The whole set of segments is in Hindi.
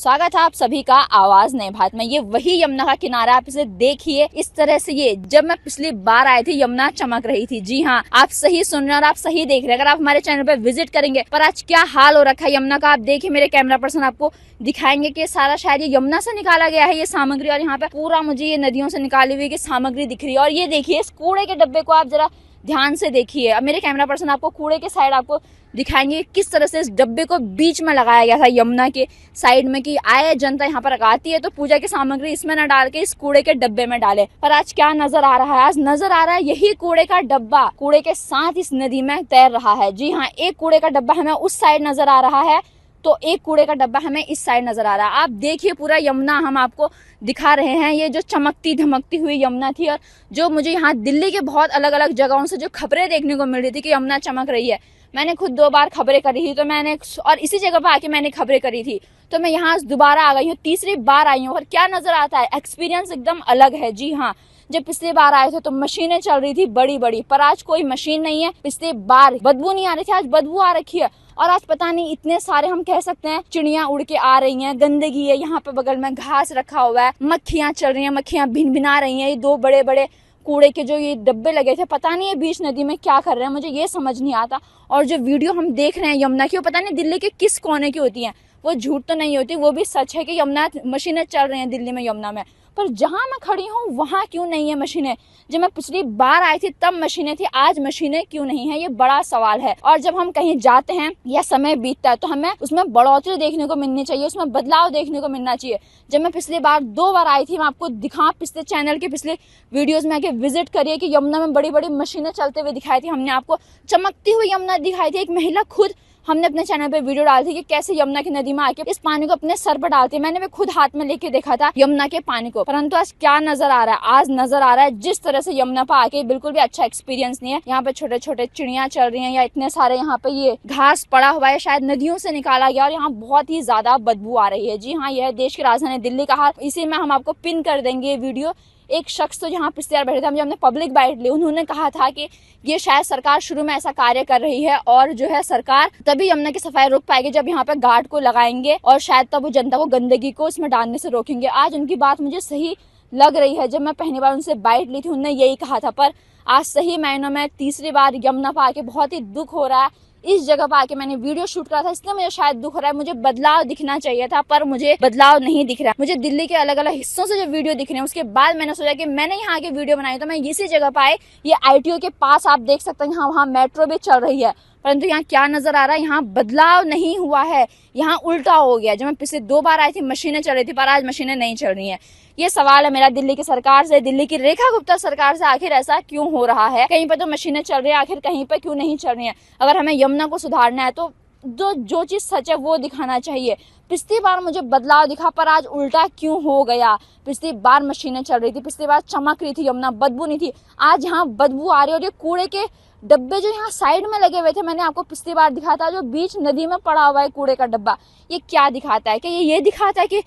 स्वागत है आप सभी का आवाज नए भारत में। ये वही यमुना का किनारा, आप इसे देखिए इस तरह से। ये जब मैं पिछली बार आई थी यमुना चमक रही थी। जी हाँ, आप सही सुन रहे हैं और आप सही देख रहे हैं। अगर आप हमारे चैनल पे विजिट करेंगे, पर आज क्या हाल हो रखा है यमुना का, आप देखिए। मेरे कैमरा पर्सन आपको दिखाएंगे कि सारा शायद ये यमुना से निकाला गया है ये सामग्री, और यहाँ पे पूरा मुझे ये नदियों से निकाली हुई की सामग्री दिख रही है। और ये देखिए इस कूड़े के डब्बे को आप जरा ध्यान से देखिए। अब मेरे कैमरा पर्सन आपको कूड़े के साइड आपको दिखाएंगे किस तरह से इस डब्बे को बीच में लगाया गया था यमुना के साइड में, कि आए जनता यहाँ पर लगाती है तो पूजा की सामग्री इसमें न डाल के इस कूड़े के डब्बे में डाले। पर आज क्या नजर आ रहा है? आज नजर आ रहा है यही कूड़े का डब्बा कूड़े के साथ इस नदी में तैर रहा है। जी हाँ, एक कूड़े का डब्बा हमें उस साइड नजर आ रहा है तो एक कूड़े का डब्बा हमें इस साइड नजर आ रहा है। आप देखिए पूरा यमुना हम आपको दिखा रहे हैं। ये जो चमकती धमकती हुई यमुना थी, और जो मुझे यहाँ दिल्ली के बहुत अलग अलग जगहों से जो खबरें देखने को मिल रही थी कि यमुना चमक रही है, मैंने खुद 2 बार खबरें करी थी तो मैंने, और इसी जगह पर आके मैंने खबरें करी थी तो मैं यहाँ दोबारा आ गई हूँ, तीसरी बार आई हूँ। और क्या नजर आता है, एक्सपीरियंस एकदम अलग है। जी हाँ, जब पिछली बार आए थे तो मशीनें चल रही थी बड़ी बड़ी, पर आज कोई मशीन नहीं है। पिछली बार बदबू नहीं आ रही थी, आज बदबू आ रखी है। और आज पता नहीं इतने सारे, हम कह सकते हैं चिड़िया उड़ के आ रही हैं, गंदगी है यहाँ पे, बगल में घास रखा हुआ है, मक्खियां चल रही हैं, मक्खियां भिन भिना रही हैं। ये 2 बड़े बड़े कूड़े के जो ये डब्बे लगे थे, पता नहीं ये बीच नदी में क्या कर रहे हैं, मुझे ये समझ नहीं आता। और जो वीडियो हम देख रहे हैं यमुना की, वो पता नहीं दिल्ली के किस कोने की होती है, वो झूठ तो नहीं होती, वो भी सच है कि यमुना मशीनें चल रही हैं दिल्ली में यमुना में। पर जहां मैं खड़ी हूँ वहां क्यों नहीं है मशीनें? जब मैं पिछली बार आई थी तब मशीनें थी, आज मशीनें क्यों नहीं है? ये बड़ा सवाल है। और जब हम कहीं जाते हैं या समय बीतता है तो हमें उसमें बढ़ोतरी देखने को मिलनी चाहिए, उसमें बदलाव देखने को मिलना चाहिए। जब मैं पिछली बार 2 बार आई थी, मैं आपको दिखा, पिछले चैनल के पिछले वीडियोज में आके विजिट करिए कि यमुना में बड़ी बड़ी मशीनें चलते हुए दिखाई थी। हमने आपको चमकती हुई यमुना दिखाई थी। एक महिला खुद, हमने अपने चैनल पे वीडियो डाली थी कि कैसे यमुना की नदी में आके इस पानी को अपने सर पर डालती है। मैंने भी खुद हाथ में लेके देखा था यमुना के पानी को। परंतु आज क्या नजर आ रहा है? आज नजर आ रहा है जिस तरह से यमुना पर आके बिल्कुल भी अच्छा एक्सपीरियंस नहीं है। यहाँ पे छोटे छोटे चिड़िया चल रही हैं, या इतने सारे यहाँ पे ये घास पड़ा हुआ है, शायद नदियों से निकाला गया, और यहाँ बहुत ही ज्यादा बदबू आ रही है। जी हाँ, यह देश की राजधानी दिल्ली का हाल। इसी में हम आपको पिन कर देंगे ये वीडियो। एक शख्स तो जहाँ पिछले बार बैठे थे, हमने पब्लिक बाइट ली, उन्होंने कहा था कि ये शायद सरकार शुरू में ऐसा कार्य कर रही है, और जो है सरकार तभी यमुना की सफाई रोक पाएगी जब यहाँ पे गार्ड को लगाएंगे, और शायद तब वो जनता को गंदगी को इसमें डालने से रोकेंगे। आज उनकी बात मुझे सही लग रही है। जब मैं पहली बार उनसे बाइट ली थी उन्होंने यही कहा था, पर आज सही मायनों में तीसरी बार यमुना पर आके बहुत ही दुख हो रहा है। इस जगह पर आके मैंने वीडियो शूट करा था, इसलिए मुझे शायद दुख हो रहा है। मुझे बदलाव दिखना चाहिए था, पर मुझे बदलाव नहीं दिख रहा है। मुझे दिल्ली के अलग अलग हिस्सों से जो वीडियो दिख रहे हैं, उसके बाद मैंने सोचा कि मैंने यहाँ आके वीडियो बनाई तो मैं इसी जगह पर आए। ये ITO के पास आप देख सकते हैं, यहाँ वहाँ मेट्रो भी चल रही है, परंतु यहाँ क्या नजर आ रहा है? यहाँ बदलाव नहीं हुआ है, यहाँ उल्टा हो गया। जब मैं पिछले 2 बार आई थी मशीनें चल रही थी, पर आज मशीनें नहीं चल रही हैं। ये सवाल है मेरा दिल्ली की सरकार से, दिल्ली की रेखा गुप्ता सरकार से, आखिर ऐसा क्यों हो रहा है? कहीं पर तो मशीनें चल रही है, आखिर कहीं पर क्यों नहीं चल रही है? अगर हमें यमुना को सुधारना है तो जो चीज सच है वो दिखाना चाहिए। पिछली बार मुझे बदलाव दिखा, पर आज उल्टा क्यों हो गया? पिछली बार मशीनें चल रही थी, पिछली बार चमक रही थी यमुना, बदबू नहीं थी, आज यहाँ बदबू आ रही है। और ये कूड़े के डब्बे जो यहाँ साइड में लगे हुए थे, मैंने आपको पिछली बार दिखा था, जो बीच नदी में पड़ा हुआ है कूड़े का डब्बा, ये क्या दिखाता है? कि ये दिखाता है कि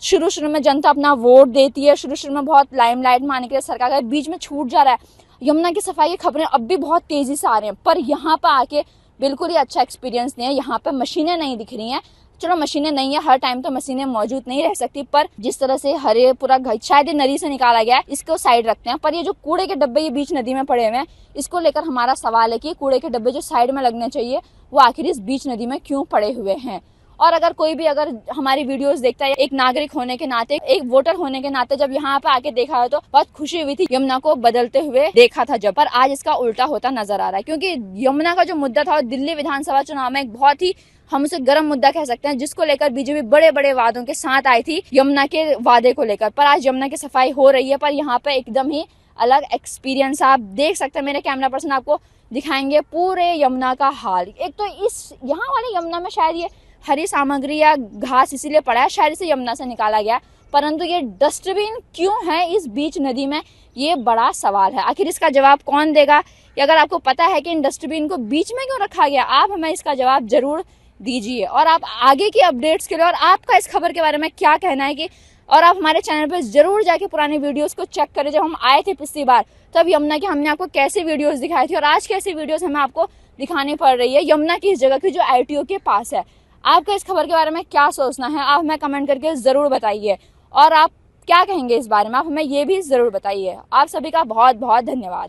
शुरू में जनता अपना वोट देती है, शुरू में बहुत लाइमलाइट में आने के लिए सरकार का बीच में छूट जा रहा है। यमुना की सफाई की खबरें अब भी बहुत तेजी से आ रही हैं, पर यहाँ पर आके बिल्कुल ही अच्छा एक्सपीरियंस नहीं है। यहाँ पे मशीनें नहीं दिख रही हैं। चलो मशीनें नहीं है, हर टाइम तो मशीनें मौजूद नहीं रह सकती, पर जिस तरह से हरे पूरा शायद ये नदी से निकाला गया है, इसको साइड रखते हैं। पर ये जो कूड़े के डब्बे ये बीच नदी में पड़े हुए हैं, इसको लेकर हमारा सवाल है कि कूड़े के डब्बे जो साइड में लगने चाहिए वो आखिर इस बीच नदी में क्यों पड़े हुए हैं? और अगर कोई भी अगर हमारी वीडियोस देखता है, एक नागरिक होने के नाते, एक वोटर होने के नाते, जब यहाँ पे आके देखा है तो बहुत खुशी हुई थी। यमुना को बदलते हुए देखा था जब, पर आज इसका उल्टा होता नजर आ रहा है। क्योंकि यमुना का जो मुद्दा था दिल्ली विधानसभा चुनाव में एक बहुत ही, हम उसे गर्म मुद्दा कह सकते हैं, जिसको लेकर बीजेपी बड़े बड़े वादों के साथ आई थी यमुना के वादे को लेकर। पर आज यमुना की सफाई हो रही है, पर यहाँ पे एकदम ही अलग एक्सपीरियंस आप देख सकते हैं। मेरे कैमरा पर्सन आपको दिखाएंगे पूरे यमुना का हाल। एक तो इस यहाँ वाले यमुना में शायद ये हरी सामग्री या घास इसीलिए पड़ा है, शायद इसे यमुना से निकाला गया, परंतु ये डस्टबिन क्यों है इस बीच नदी में, ये बड़ा सवाल है। आखिर इसका जवाब कौन देगा? या अगर आपको पता है कि इन डस्टबिन को बीच में क्यों रखा गया, आप हमें इसका जवाब जरूर दीजिए। और आप आगे की अपडेट्स के लिए, और आपका इस खबर के बारे में क्या कहना है, कि और आप हमारे चैनल पर जरूर जाके पुरानी वीडियोस को चेक करें। जब हम आए थे पिछली बार तब यमुना की हमने आपको कैसे वीडियोस दिखाई थी, और आज कैसी वीडियोस हमें आपको दिखानी पड़ रही है यमुना की इस जगह की जो ITO के पास है। आपका इस खबर के बारे में क्या सोचना है आप हमें कमेंट करके जरूर बताइए, और आप क्या कहेंगे इस बारे में आप हमें ये भी जरूर बताइए। आप सभी का बहुत बहुत धन्यवाद।